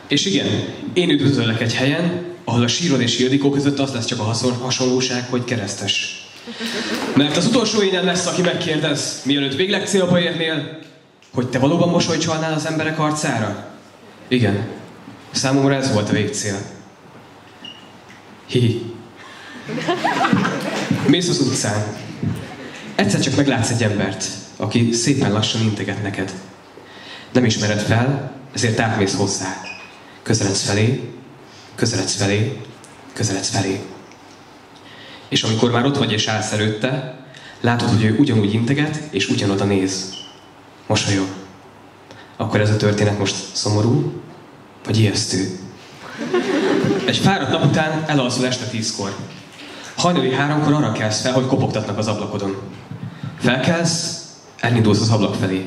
És igen, én üdvözöllek egy helyen, ahol a sírod és Ildikó között az lesz csak a hasonlóság, hogy keresztes. Mert az utolsó énen lesz, aki megkérdez, mielőtt végleg célba érnél, hogy te valóban mosolyt csalnál az emberek arcára? Igen, számomra ez volt a végcél. Hihi. Mész az utcán. Egyszer csak meglátsz egy embert, aki szépen lassan integet neked. Nem ismered fel, ezért átmész hozzá. Közeledsz felé, közeledsz felé, közeledsz felé. És amikor már ott vagy és állsz előtte, látod, hogy ő ugyanúgy integet, és ugyanoda néz. Mosolyog. Akkor ez a történet most szomorú, vagy ijesztő? Egy fáradt nap után elalszol este 10-kor. Hajnali 3-kor arra kelsz fel, hogy kopogtatnak az ablakodon. Felkelsz, elindulsz az ablak felé.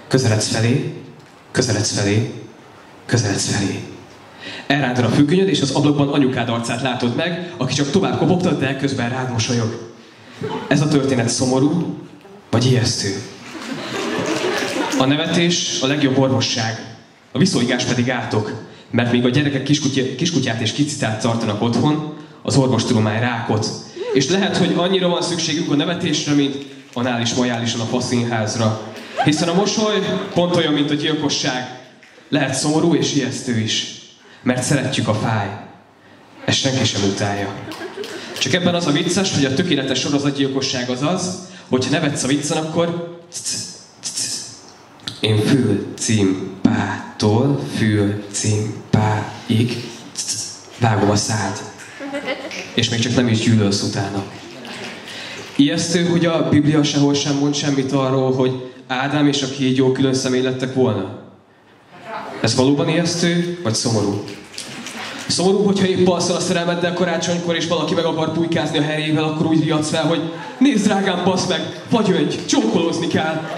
Közeledsz felé, közeledsz felé, közeledsz felé. Elrántod a függönyöd, és az ablakban anyukád arcát látod meg, aki csak tovább kopogtat, de közben rád mosolyog. Ez a történet szomorú, vagy ijesztő? A nevetés a legjobb orvosság, a viszolygás pedig átok, mert még a gyerekek kiskutyát és kicitát tartanak otthon, az orvostudomány rákot. És lehet, hogy annyira van szükségük a nevetésre, mint anális-majálisan a faszínházra. Hiszen a mosoly pont olyan, mint a gyilkosság. Lehet szomorú és ijesztő is. Mert szeretjük a fáj. Ezt senki sem utálja. Csak ebben az a vicces, hogy a tökéletes sorozatgyilkosság az az, hogyha nevetsz a viccen, akkor én fülcimpától fülcimpáig vágom a szád. És még csak nem is gyűlölsz utána. Ijesztő, hogy a Biblia sehol sem mond semmit arról, hogy Ádám és a kígyó külön személy lettek volna. Ez valóban ijesztő, vagy szomorú? Szomorú, hogyha épp alszol a szerelmeddel karácsonykor, és valaki meg akar pulykázni a helyével, akkor úgy riadsz fel, hogy nézd drágám, bassz meg, vagy egy, csókolózni kell.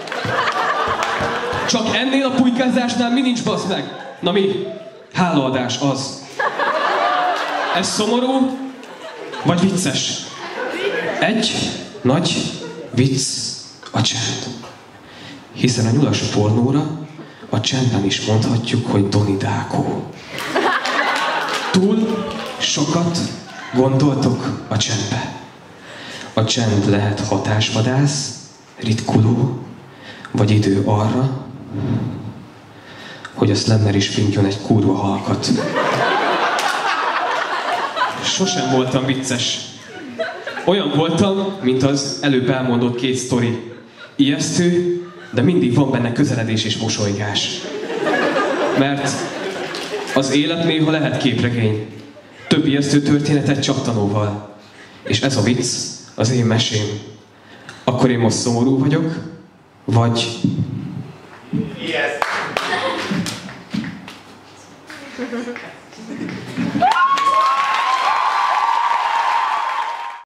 Csak ennél a pulykázásnál mi nincs, bassz meg? Na mi? Hálaadás az. Ez szomorú, vagy vicces? Egy nagy vicc a csend. Hiszen a nyulas pornóra a csendben is mondhatjuk, hogy Doni Dákó. Túl sokat gondoltok a csendbe. A csend lehet hatásvadász, ritkuló, vagy idő arra, hogy a Slammer is finkjon egy kurva halkat. Sosem voltam vicces. Olyan voltam, mint az előbb elmondott 2 sztori. Ijesztő, de mindig van benne közeledés és mosolygás. Mert az élet néha lehet képregény. Több ijesztő történetet csattanóval. És ez a vicc az én mesém. Akkor én most szomorú vagyok, vagy... Yes.